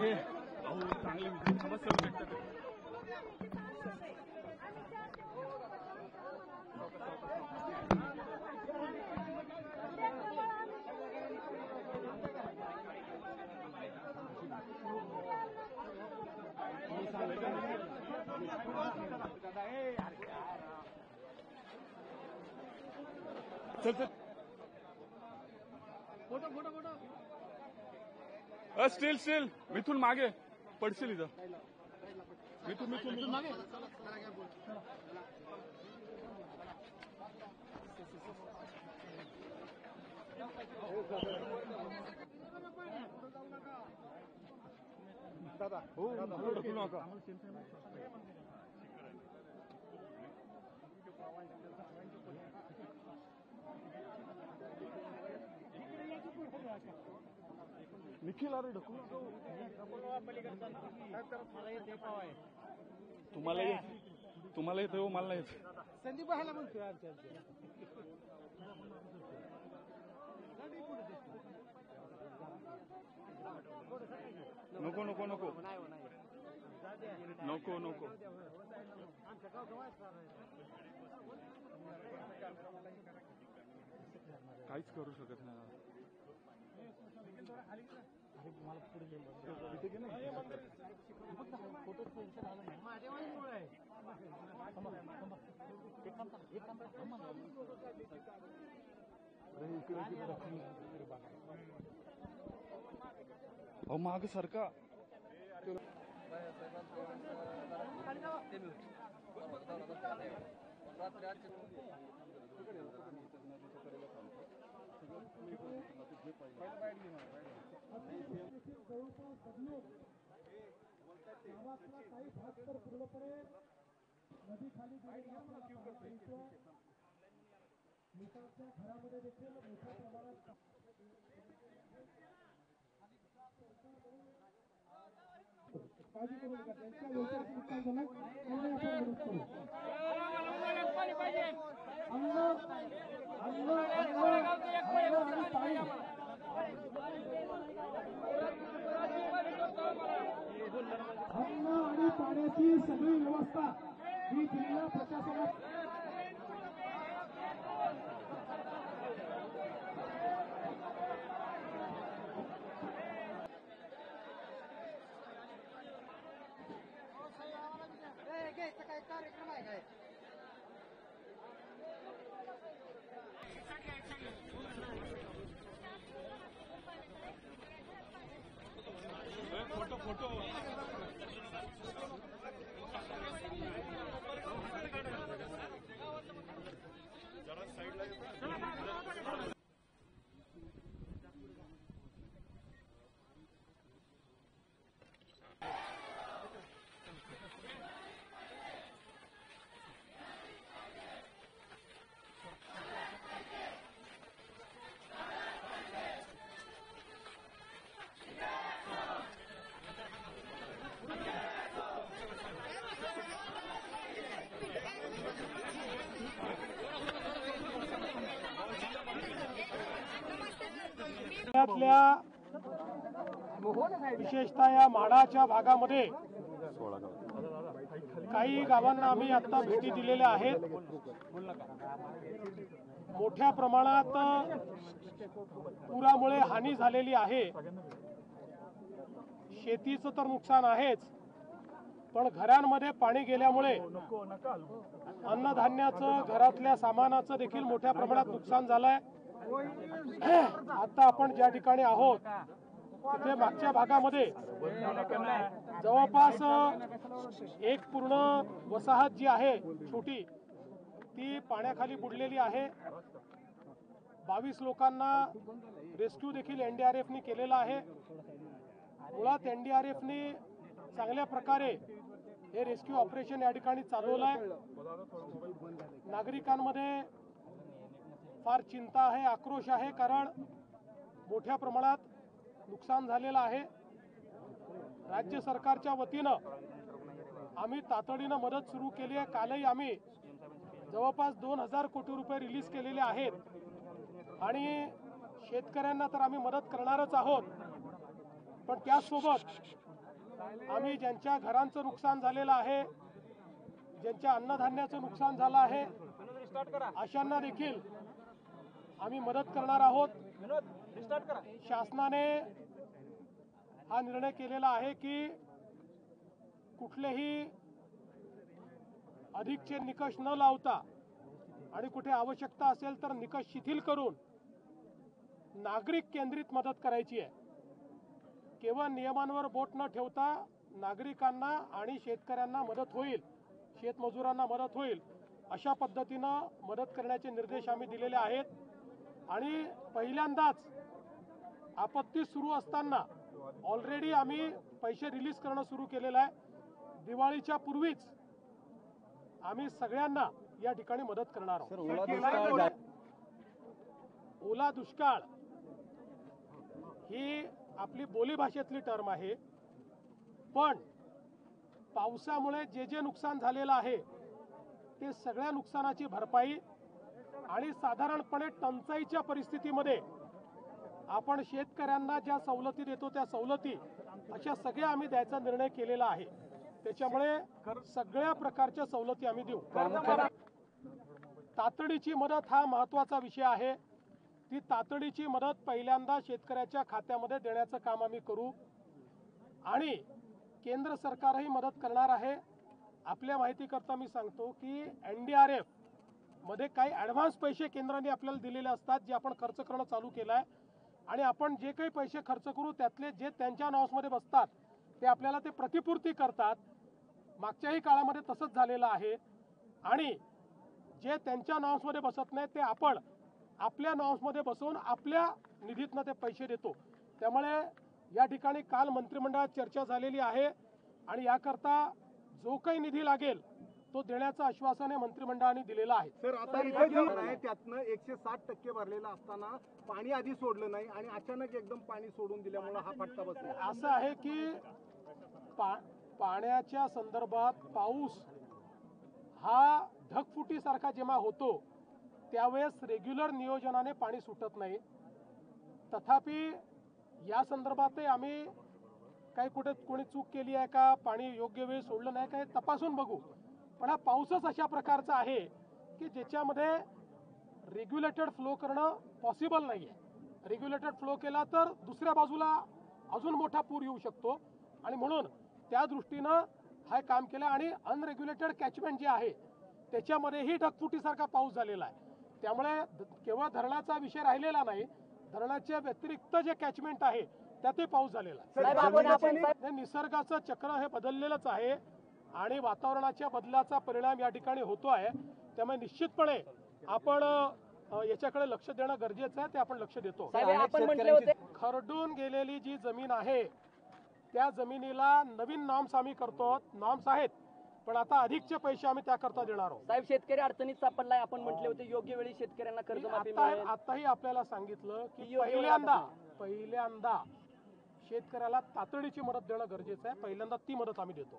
आहे. चांगली समस्या व्यक्त चल चल photo photo photo still still Mithun मागे पडशील इथं. मिथून मिथून मिथून मागे. दादा हो ढकलू नका. निखिल अरे ढकलू नका. तुम्हाला येतं हो मला नाही येत. संदीप भायला म्हणतोय नको नको नको नको नको. काहीच करू शकत नाही. अहो माग सरका. काही भाग तर पूर्णपणे नदी खाली लोकांच्या घरामध्ये देखील मोठ्या प्रमाणात काळजी करू नका. त्यांच्या व्यवसायाचं नुकसान झालं त्यामुळे आपण मदत करू. अन्न आणि पाण्याची सगळी व्यवस्था ही जिल्हा प्रशासनात काय कार्यक्रम आहे काय फोटो फोटो जरा साईडला. विशेषतः या म्हाडाच्या भागामध्ये काही गावांना आम्ही आता भेटी दिलेल्या आहेत. मोठ्या प्रमाणात पुरामुळे हानी झालेली आहे. शेतीचं तर नुकसान आहेच, पण घरांमध्ये पाणी गेल्यामुळे अन्नधान्याचं घरातल्या सामानाचं देखील मोठ्या प्रमाणात नुकसान झालंय. आता आपण ज्या ठिकाणी आहोत तिथे मागच्या भागामध्ये जवळपास एक पूर्ण वसाहत जी आहे छोटी ती पाण्याखाली बुडलेली आहे. 22 लोकांना रेस्क्यू देखील एनडीआरएफने केलेला आहे. मुळात एनडीआरएफने चांगल्या प्रकारे हे रेस्क्यू ऑपरेशन या ठिकाणी चालवलं आहे. नागरिकांमध्ये फार चिंता आहे, आक्रोश आहे, कारण मोठ्या प्रमाणात नुकसान झालेलं आहे. राज्य सरकारच्या वतीनं आम्ही तातडीनं मदत सुरू केली आहे. कालही आम्ही जवळपास 2000 कोटी रुपये रिलीज केलेले आहेत आणि शेतकऱ्यांना तर आम्ही मदत करणारच आहोत, पण त्याचसोबत आम्ही ज्यांच्या घरांचं नुकसान झालेलं आहे, ज्यांच्या अन्नधान्याचं नुकसान झालं आहे, अशांना देखील आम्ही मदत करणार आहोत. शासनाने हा निर्णय केलेला आहे की कुठलेही अधिकचे निकष न लावता आणि कुठे आवश्यकता असेल तर निकष शिथिल करून नागरिक केंद्रित मदत करायची आहे. केवळ नियमांवर बोट न ठेवता नागरिकांना आणि शेतकऱ्यांना मदत होईल, शेतमजुरांना मदत होईल अशा पद्धतीनं मदत करण्याचे निर्देश आम्ही दिलेले आहेत. आणि पहिल्यांदाच आपत्ती सुरू असताना ऑलरेडी आम्ही पैसे रिलीज करणं सुरू केलेलं आहे. दिवाळीच्या पूर्वीच आम्ही सगळ्यांना या ठिकाणी मदत करणार आहोत. ओला दुष्काळ ही आपली बोलीभाषेतली टर्म आहे, पण पावसामुळे जे जे नुकसान झालेलं आहे ते सगळ्या नुकसानाची भरपाई आणि साधारणपणे टंचाईच्या परिस्थितीमध्ये आपण शेतकऱ्यांना ज्या सवलती देतो त्या सवलती अशा सगळ्या आम्ही द्यायचा निर्णय केलेला आहे. त्याच्यामुळे सगळ्या प्रकारच्या सवलती आम्ही देऊ. तातडीची मदत हा महत्त्वाचा विषय आहे. ती तातडीची मदत पहिल्यांदा शेतकऱ्याच्या खात्यामध्ये देण्याचं काम आम्ही करू आणि केंद्र सरकारही मदत करणार आहे. आपल्या माहितीकरता मी सांगतो की NDRF मध्ये काही ॲडव्हान्स पैसे केंद्राने आपल्याला दिलेले असतात, जे आपण खर्च करणं चालू केलं आहे. आणि आपण जे काही पैसे खर्च करू त्यातले जे त्यांच्या नावामध्ये बसतात ते आपल्याला ते प्रतिपूर्ती करतात. मागच्याही काळामध्ये तसंच झालेलं आहे. आणि जे त्यांच्या नावामध्ये बसत नाही ते आपण आपल्या नावामध्ये बसवून आपल्या निधीतनं ते पैसे देतो. त्यामुळे या ठिकाणी काल मंत्रिमंडळात चर्चा झालेली आहे आणि याकरता जो काही निधी लागेल तो देण्याचं आश्वासन मंत्रिमंडळाने दिलेलं आहे. सर, आता इथं जे आहे त्यातनं 160% भरलेलं असताना पाणी आधी सोडलं नाही आणि अचानक एकदम पाणी सोडून दिल्यामुळे हा फटका बसला. असं आहे की पाण्याच्या संदर्भात पाऊस हा ढगफुटीसारखा जेव्हा होतो त्यावेळेस रेग्युलर नियोजनाने पाणी सुटत नाही. तथापि या संदर्भातही आम्ही काही कुठे कोणी चूक केली आहे का, पाणी योग्य वेळी सोडलं नाही काय तपासून बघू. पण हा पाऊसच अशा प्रकारचा आहे की ज्याच्यामध्ये रेग्युलेटेड फ्लो करणं पॉसिबल नाही आहे. रेग्युलेटेड फ्लो केला तर दुसऱ्या बाजूला अजून मोठा पूर येऊ शकतो आणि म्हणून त्या दृष्टीनं हे काम केलं. आणि अनरेग्युलेटेड कॅचमेंट जे आहे त्याच्यामध्येही ढगफुटीसारखा पाऊस झालेला आहे. त्यामुळे केवळ धरणाचा विषय राहिलेला नाही, धरणाच्या व्यतिरिक्त जे कॅचमेंट आहे त्यातही पाऊस झालेला आहे. निसर्गाचं चक्र हे बदललेलंच आहे आणि वातावरणाच्या बदलाचा परिणाम या ठिकाणी होतो आहे. त्यामुळे निश्चितपणे आपण याच्याकडे लक्ष देणं गरजेचं आहे. ते आपण लक्ष देतो. खरडून गेलेली जी जमीन आहे त्या जमिनीला नवीन नॉर्म्स आम्ही करतो. नॉर्म्स आहेत पण आता अधिकचे पैसे आम्ही त्याकरता देणार आहोत. साहेब, शेतकरी अडचणीत सापडलाय. आपण म्हटले होते योग्य वेळी शेतकऱ्यांना कर्जमाफी मिळेल. आताही आपल्याला सांगितलं की पहिल्यांदा शेतकऱ्याला तातडीची मदत देणं गरजेचं आहे. पहिल्यांदा ती मदत आम्ही देतो.